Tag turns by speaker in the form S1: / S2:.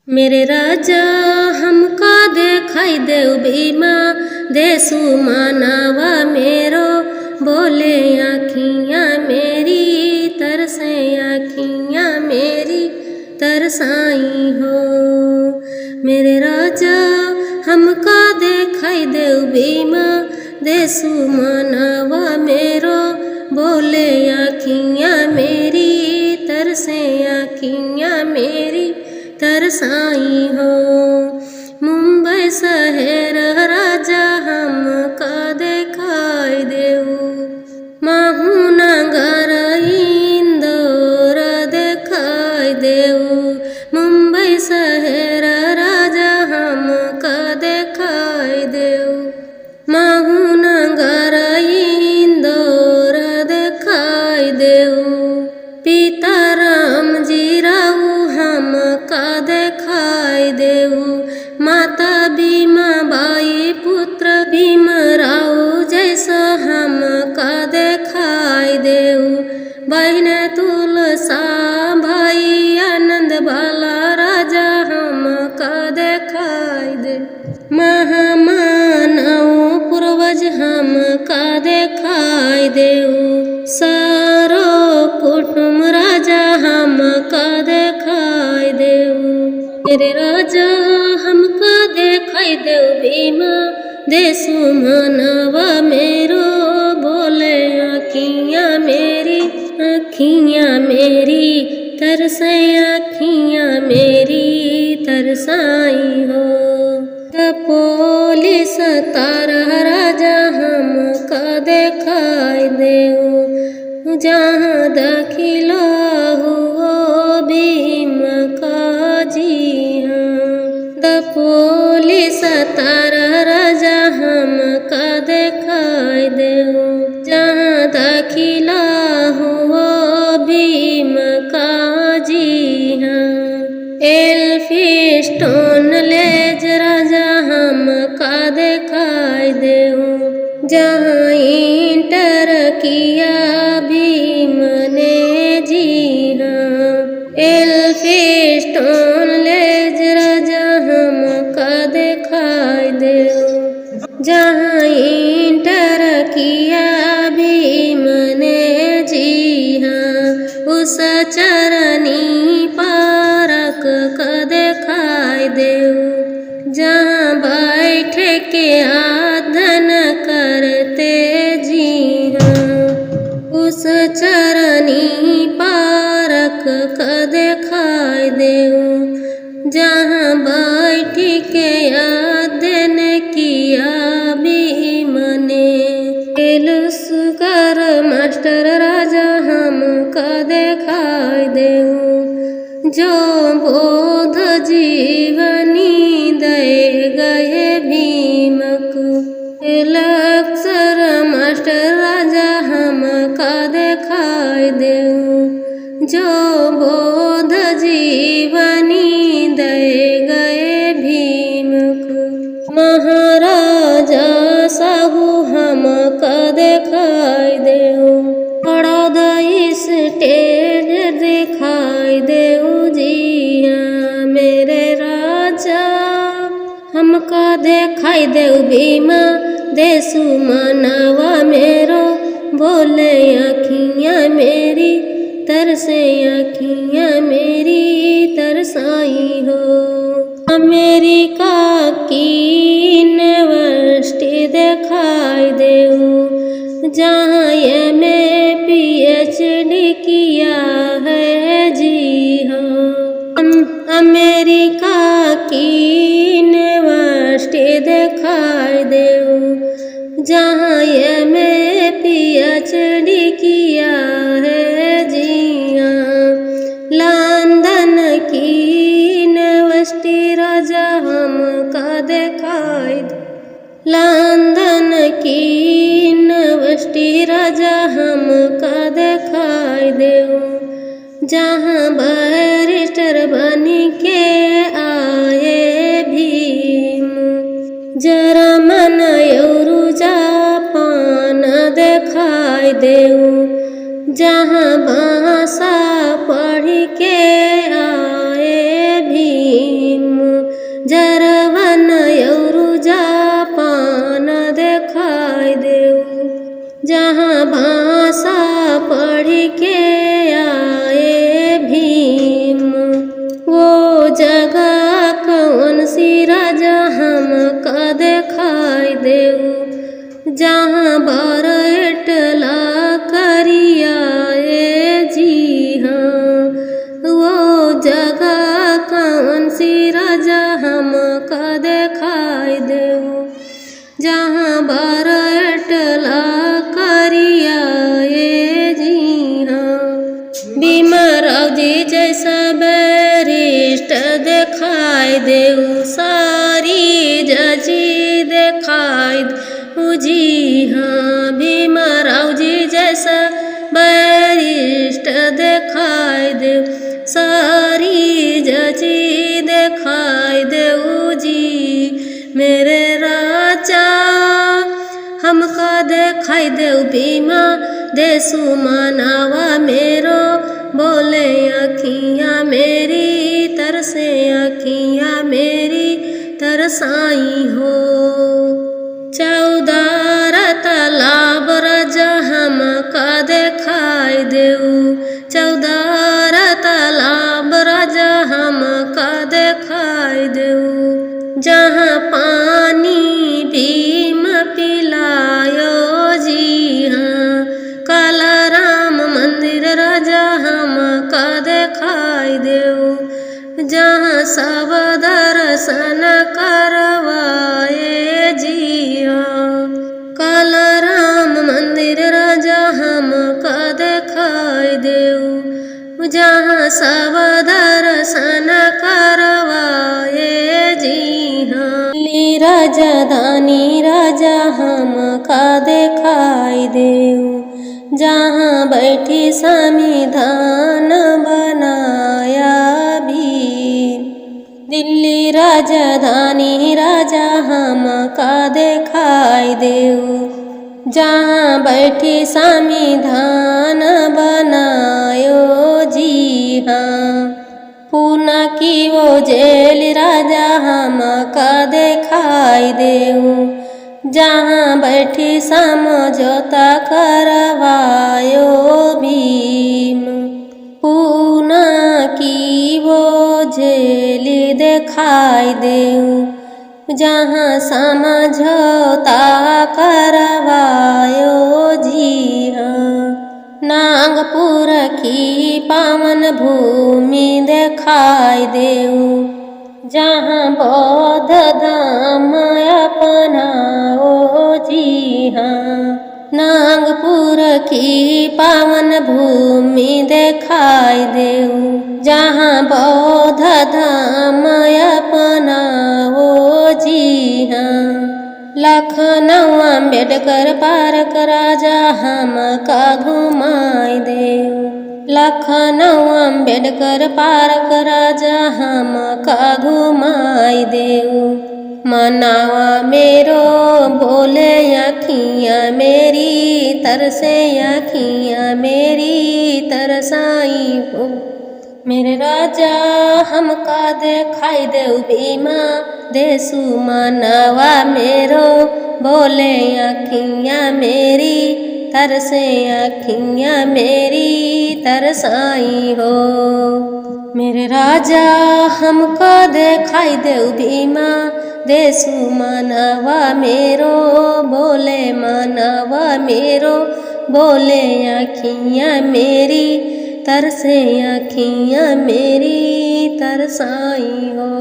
S1: मेरे राजा हमका देखाई देव भीमा देसु मानवा मेरो बोले आँखियाँ मेरी तरसे आँखियाँ मेरी तरसाई हो। मेरे राजा हमका देखाई देव भीमा देसु मानवा मेरो बोले आँखियाँ मेरी तरसे आँखियाँ मेरी तरसाई हो। मुंबई शहर राजा हमका देखाई देऊ माहू नगर इंदौर देखाई देऊ। मुंबई शहर राजा हमका देखाई देऊ माहू नगर इंदौर देखाई देऊ। पिता राम जी राऊ हमका देखाई देऊ माता भीमा बाई पुत्र भीमराव जैसा हमका देखाई देऊ। बहन तुलसा भाई आनंद बाला राजा हमका देखाई दे। महामानव पूर्वज हमका देखाई देऊ सारो कुटुंब राजा हमका देखाई देऊ। मेरे राजा हमका देखाई देऊ भीमा देसु मानवा मेरो बोले आँखियाँ मेरी तरसे आँखियाँ मेरी तरसाई हो। पुलिस तारा राजा हमका देखाई देऊ जहाँ दाखिला हुआ भीम का जी हाँ। पुलिस तारा राजा हमका देखाई देऊ जहाँ दाखिला हुआ भीम का जी हाँ। एल्फिस्टोन लेज राजा हमका देखाई देऊ जहाँ इंटर किया भीम ने जी हाँ। एल्फिस्टोन लेज राजा हमका देखाई देऊ जहाँ इंटर किया भीम ने जी हाँ। उस चरनी पारक का देखाई देऊ जहाँ बैठ के आदन करते जी हाँ। उस चरनी पारक का देखाई देऊ जहाँ बैठ के आदन किया भीम ने। एलुसकर मास्टर राजा हमका देखाई देऊ जो बोध जीवनी दे गए भीम को। लक्सर मास्टर राजा हमका देखाई देऊ जो बोध जीवनी दे गए भीम को। महाराजा साहू हमका देखाई देऊ बड़ौदा स्टेट दिखाई देऊ जी हाँ। मेरे राजा हमका देखाई देऊ भीमा देसु मानवा मेरो बोले आँखियाँ मेरी तरसे आँखियाँ मेरी तरसाई हो। अमेरिका की यूनिवर्सिटी देखाई देऊ जहाँ में PhD किया है जी हाँ। अमेरिका की यूनिवर्सिटी देखाई देऊ जहाँ में PhD किया है जी हाँ। लंदन की यूनिवर्सिटी राजा हमका देखाई दे। लंदन की यूनिवर्सिटी राजा हमका देखाई देऊ जहाँ बैरिस्टर बनी के आए भीम। जर्मन और जापान देखाई देऊ जहाँ भाषा पढ़ के आए भीम। जगह कौन सी राजा हमका देखाई देऊ, जहाँ बरटला करिया जी हाँ। वो जगह कौन सी राजा हमका देखाई देऊ, जहाँ बरटला करिया जी हाँ। भीमराव जी जैसा बैरिस्ट देखाई देऊ, सारी जजी देखाई देऊ जी हाँ। भीमराव जी जैसा बैरिस्ट देखाई देऊ, सारी जजी देखाई देऊ जी। मेरे राजा हमका देखाई देऊ, भीमा देसु मानवा मेरो, बोले अखियाँ मेरी तरसे अखियाँ मेरी तरसाई हो। 14 तालाब राजा हमका देखाई देऊ, 14 तालाब राजा हमका देखाई देऊ, जहाँ पानी भीम पिलायो जी हाँ। काला राम मंदिर राजा हमका देखाई देऊ, जहाँ सब दर्शन करवाए जी हाँ। काला राम मंदिर राजा हमका देखाई देऊ, जहाँ सब दर्शन करवाए जी हाँ। दिल्ली राजधानी राजा हमका देखाई देऊ, जहाँ बैठी संविधान बनाया भी। दिल्ली राजधानी राजा हमका देखाई देऊ, जहाँ बैठी संविधान बनायो जी हाँ। पूना की वो जेल राजा हमका देखाई देऊ, जहाँ बैठी समझौता करवायो भीम। पूना की वो जेल देखाई देऊ, जहाँ समझौता करवायो जी हाँ। नागपुर की पावन भूमि देखाई देऊ, जहाँ बौद्ध धाम अपनाओ जी हाँ। नागपुर की पावन भूमि देखाई देऊ, जहाँ बौद्ध धाम अपनाओ जी हाँ। लखनऊ अम्बेडकर पार्क राजा हमका घुमाई देऊ, लखनऊ अम्बेडकर पार्क राजा हमका घुमाई देऊ। मनावा मेरो बोले अखियाँ मेरी तरसे अखियाँ मेरी तरसाई हो। मेरे राजा हमका देखाई देऊ, भीमा देसु मानवा मेरो, बोले अखियाँ मेरी तरसे अखियाँ मेरी तरसाई हो। मेरे राजा हमका देखाई देऊ, भीमा देसु मानवा मेरो, बोले मानवा मेरो, बोले अखियाँ मेरी तरसे अखियाँ मेरी तरसाई हो।